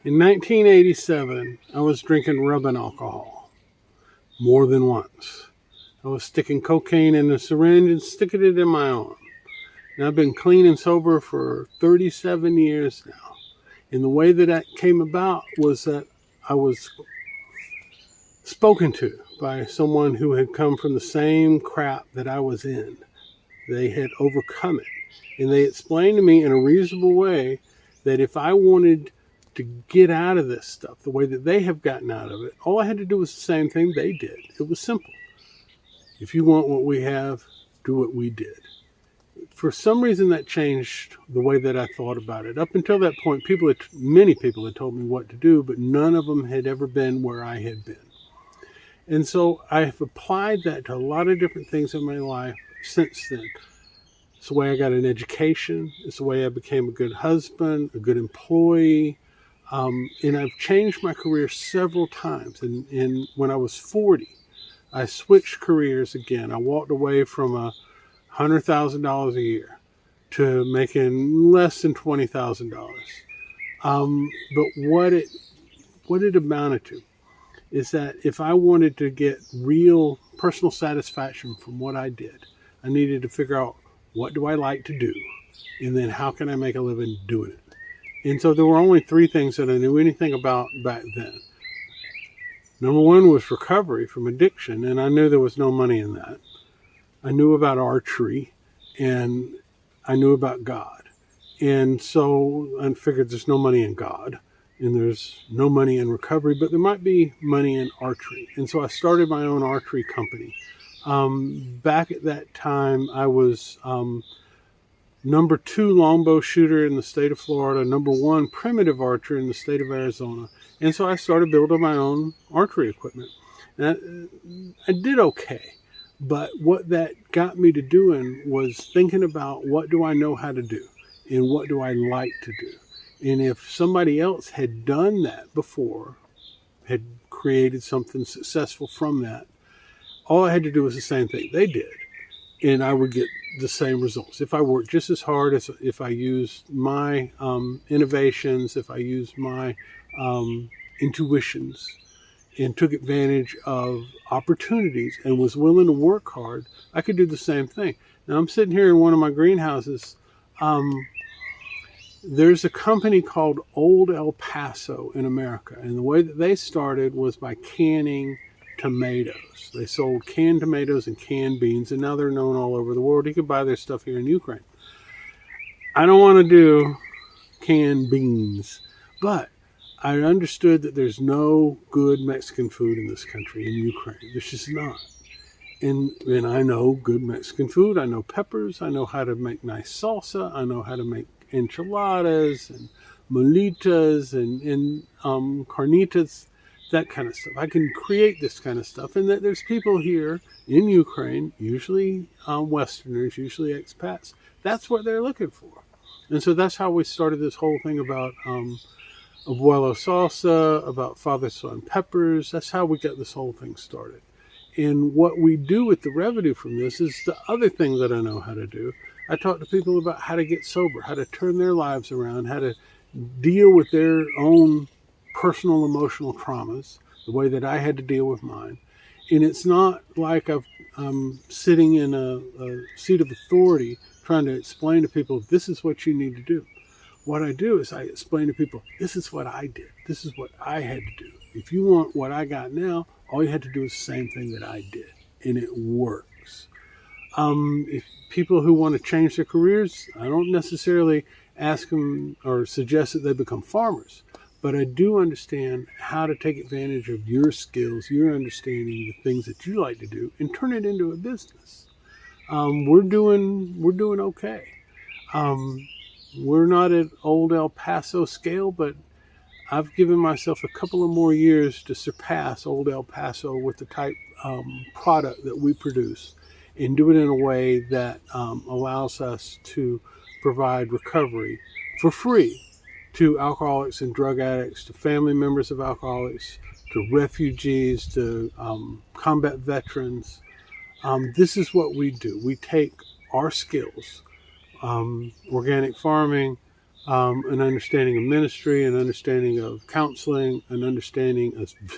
In 1987, I was drinking rubbing alcohol more than once. I was sticking cocaine in a syringe and sticking it in my arm. And I've been clean and sober for 37 years now. And the way that came about was that I was spoken to by someone who had come from the same crap that I was in. They had overcome it. And they explained to me in a reasonable way that if I wanted to get out of this stuff the way that they have gotten out of it, all I had to do was the same thing they did. It was simple. If you want what we have, do what we did. For some reason, that changed the way that I thought about it. Up until that point, many people had told me what to do, but none of them had ever been where I had been. And so I have applied that to a lot of different things in my life since then. It's the way I got an education. It's the way I became a good husband, a good employee. And I've changed my career several times. And when I was 40, I switched careers again. I walked away from $100,000 a year to making less than $20,000. But what it amounted to is that if I wanted to get real personal satisfaction from what I did, I needed to figure out, what do I like to do? And then how can I make a living doing it? And so there were only three things that I knew anything about back then. Number one was recovery from addiction, and I knew there was no money in that. I knew about archery, and I knew about God. And so I figured there's no money in God, and there's no money in recovery, but there might be money in archery. And so I started my own archery company. Back at that time, I was number 2 longbow shooter in the state of Florida, number 1 primitive archer in the state of Arizona. And so I started building my own archery equipment. And I did okay. But what that got me to doing was thinking about, what do I know how to do? And what do I like to do? And if somebody else had done that before, had created something successful from that, all I had to do was the same thing they did, and I would get the same results. If I worked just as hard, as if I used my innovations, if I used my intuitions, and took advantage of opportunities and was willing to work hard, I could do the same thing. Now I'm sitting here in one of my greenhouses. There's a company called Old El Paso in America, and the way that they started was by canning tomatoes. They sold canned tomatoes and canned beans, and now they're known all over the world. You can buy their stuff here in Ukraine. I don't want to do canned beans, but I understood that there's no good Mexican food in this country, in Ukraine. There's just not. And I know good Mexican food. I know peppers. I know how to make nice salsa. I know how to make enchiladas and molitas and carnitas, that kind of stuff. I can create this kind of stuff. And that there's people here in Ukraine, usually Westerners, usually expats. That's what they're looking for. And so that's how we started this whole thing about abuelo salsa, about father son peppers. That's how we got this whole thing started. And what we do with the revenue from this is the other thing that I know how to do. I talk to people about how to get sober, how to turn their lives around, how to deal with their own personal emotional traumas, the way that I had to deal with mine. And it's not like I'm sitting in a seat of authority trying to explain to people, this is what you need to do. What I do is I explain to people, this is what I did. This is what I had to do. If you want what I got now, all you had to do is the same thing that I did, and it works. If people who want to change their careers, I don't necessarily ask them or suggest that they become farmers, but I do understand how to take advantage of your skills, your understanding, the things that you like to do, and turn it into a business. We're doing okay. We're not at Old El Paso scale, but I've given myself a couple of more years to surpass Old El Paso with the type product that we produce, and do it in a way that allows us to provide recovery for free to alcoholics and drug addicts, to family members of alcoholics, to refugees, to combat veterans. This is what we do. We take our skills, organic farming, an understanding of ministry, an understanding of counseling, an understanding,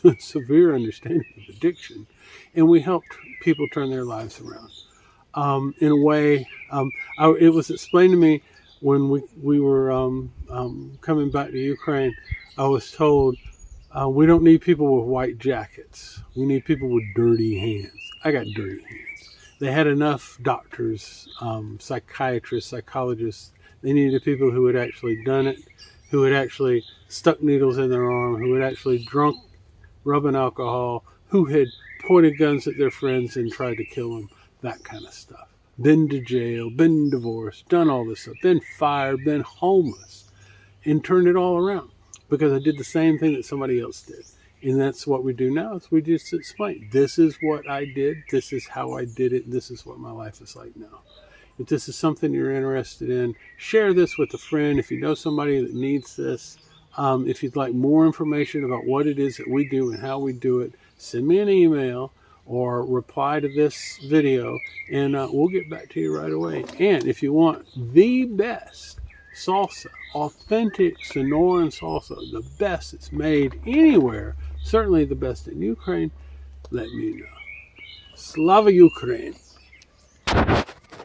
a severe understanding of addiction. And we helped people turn their lives around. In a way, it was explained to me when we were coming back to Ukraine. I was told, we don't need people with white jackets. We need people with dirty hands. I got dirty hands. They had enough doctors, psychiatrists, psychologists. They needed people who had actually done it, who had actually stuck needles in their arm, who had actually drunk rubbing alcohol, who had pointed guns at their friends and tried to kill them, that kind of stuff. Been to jail, been divorced, done all this stuff, been fired, been homeless, and turned it all around because I did the same thing that somebody else did. And that's what we do now, is we just explain, this is what I did, this is how I did it, and this is what my life is like now. If this is something you're interested in, share this with a friend. If you know somebody that needs this, if you'd like more information about what it is that we do and how we do it, send me an email or reply to this video, and we'll get back to you right away. And if you want the best salsa, authentic Sonoran salsa, the best it's made anywhere, certainly the best in Ukraine, let me know. Slava Ukraine!